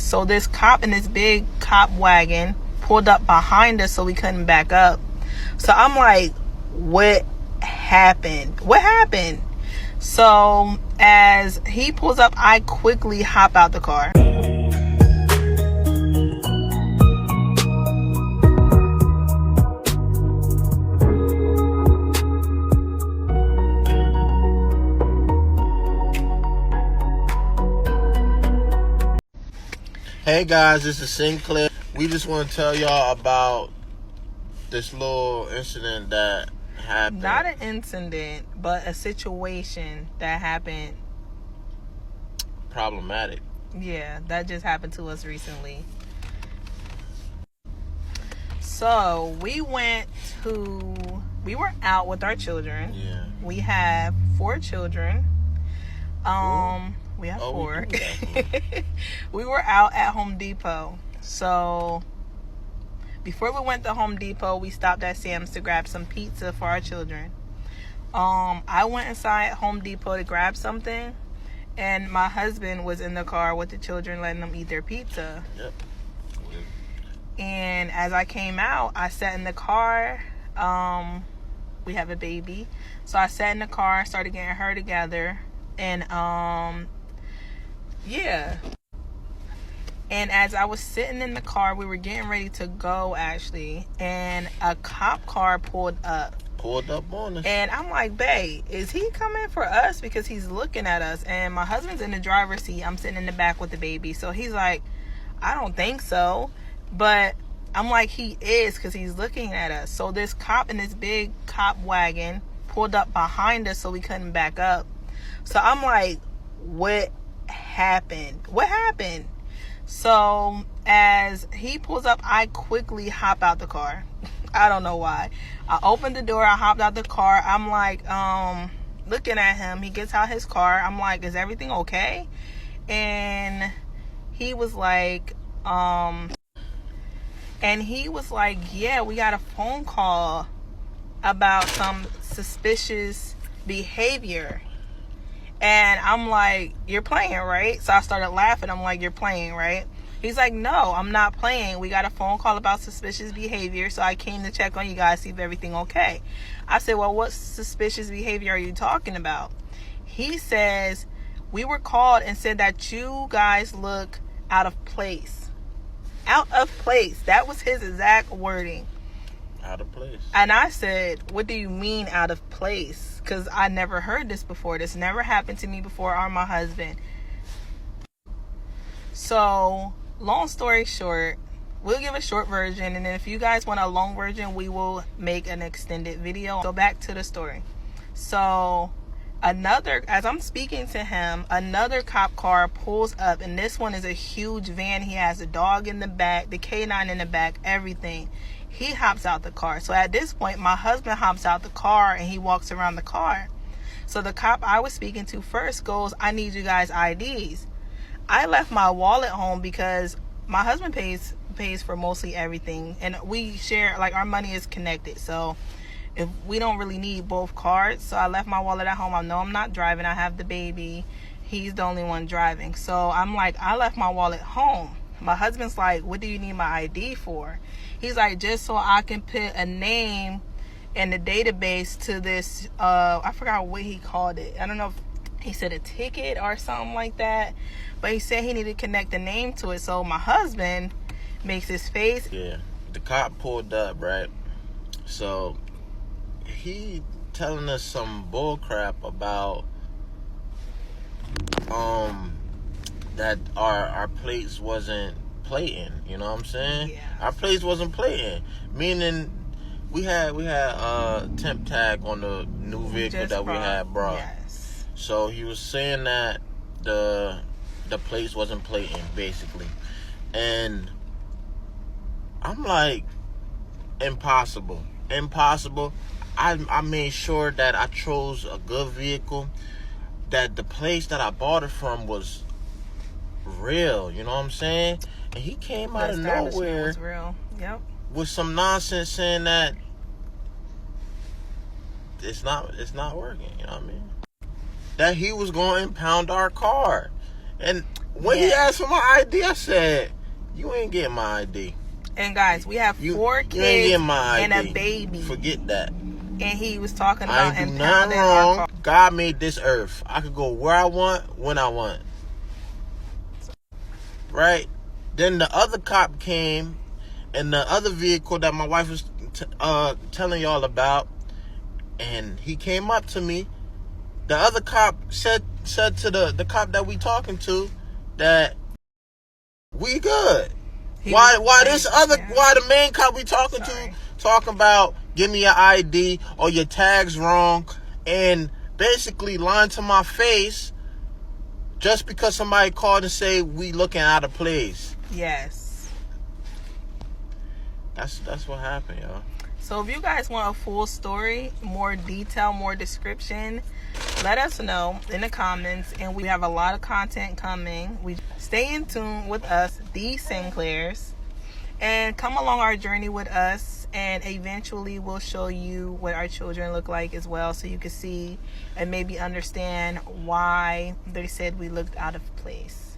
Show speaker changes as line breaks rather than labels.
us. So this cop in this big cop wagon pulled up behind us so we couldn't back up. So I'm like, what happened? What happened? So as he pulls up, I quickly hop out the car.
Hey guys, this is Sinclair. We just want to tell y'all about this little incident that happened.
Not an incident, but a situation that happened.
Problematic.
Yeah, that just happened to us recently. So we were out with our children.
Yeah.
We have 4 children. We have 4. We were out at Home Depot. So before we went to Home Depot, we stopped at Sam's to grab some pizza for our children. I went inside Home Depot to grab something, and my husband was in the car with the children, letting them eat their pizza.
Yep.
And as I came out, I sat in the car. We have a baby. So I sat in the car, started getting her together. And, yeah. And as I was sitting in the car, we were getting ready to go, actually. And a cop car pulled up.
Pulled up on us.
And I'm like, babe, is he coming for us? Because he's looking at us. And my husband's in the driver's seat. I'm sitting in the back with the baby. So he's like, I don't think so. But I'm like, he is, because he's looking at us. So this cop in this big cop wagon pulled up behind us so we couldn't back up. So I'm like, what happened? What happened? So as he pulls up, I quickly hop out the car. I don't know why. I opened the door. I hopped out the car. I'm like, looking at him. He gets out his car. I'm like, is everything okay? And he was like, yeah, we got a phone call about some suspicious behavior. And I'm like, you're playing, right? So I started laughing. I'm like, you're playing, right? He's like, no, I'm not playing. We got a phone call about suspicious behavior. So I came to check on you guys, see if everything okay. I said, well, what suspicious behavior are you talking about? He says, we were called and said that you guys look out of place. Out of place. That was his exact wording.
Out of place.
And I said, what do you mean out of place? Because I never heard this before. This never happened to me before or my husband. So, long story short, we'll give a short version. And then if you guys want a long version, we will make an extended video. Go back to the story. So, as I'm speaking to him, another cop car pulls up. And this one is a huge van. He has a dog in the back, the K9 in the back, everything. He hops out the car. So at this point, my husband hops out the car and he walks around the car. So the cop I was speaking to first goes, I need you guys' IDs. I left my wallet home because my husband pays for mostly everything. And we share, like, our money is connected. So if we don't really need both cards. So I left my wallet at home. I know I'm not driving. I have the baby. He's the only one driving. So I'm like, I left my wallet home. My husband's like, what do you need my ID for? He's like, just so I can put a name in the database to this, I forgot what he called it. I don't know if he said a ticket or something like that. But he said he needed to connect the name to it. So my husband makes his face.
Yeah. The cop pulled up, right? So he telling us some bull crap about that our plates wasn't plating, you know what I'm saying?
Yeah.
Our plates wasn't plating, meaning we had temp tag on the new vehicle that we had brought.
Yes.
So he was saying that the plates wasn't plating, basically. And I'm like, impossible. I made sure that I chose a good vehicle, that the place that I bought it from was real, you know what I'm saying? And he came out of nowhere
was real. Yep.
with some nonsense saying that it's not working, you know what I mean? That he was going to impound our car. And when he asked for my ID, I said, "You ain't getting my ID."
And guys, we have 4
You ain't
kids
getting my
and
ID.
a baby.
Forget that.
And he was talking
I
about
ain't do nothing
impounding our
wrong.
car.
God made this earth. I could go where I want, when I want. Right? Then the other cop came, and the other vehicle that my wife was telling y'all about, and he came up to me. The other cop said to the cop that we talking to that we good. Why the main cop we talking to talking about give me your ID or your tag's wrong, and basically lying to my face just because somebody called and say we looking out of place.
Yes.
That's what happened, y'all.
So if you guys want a full story, more detail, more description, let us know in the comments. And we have a lot of content coming. We stay in tune with us, the Sinclairs, and come along our journey with us. And eventually we'll show you what our children look like as well, so you can see and maybe understand why they said we looked out of place.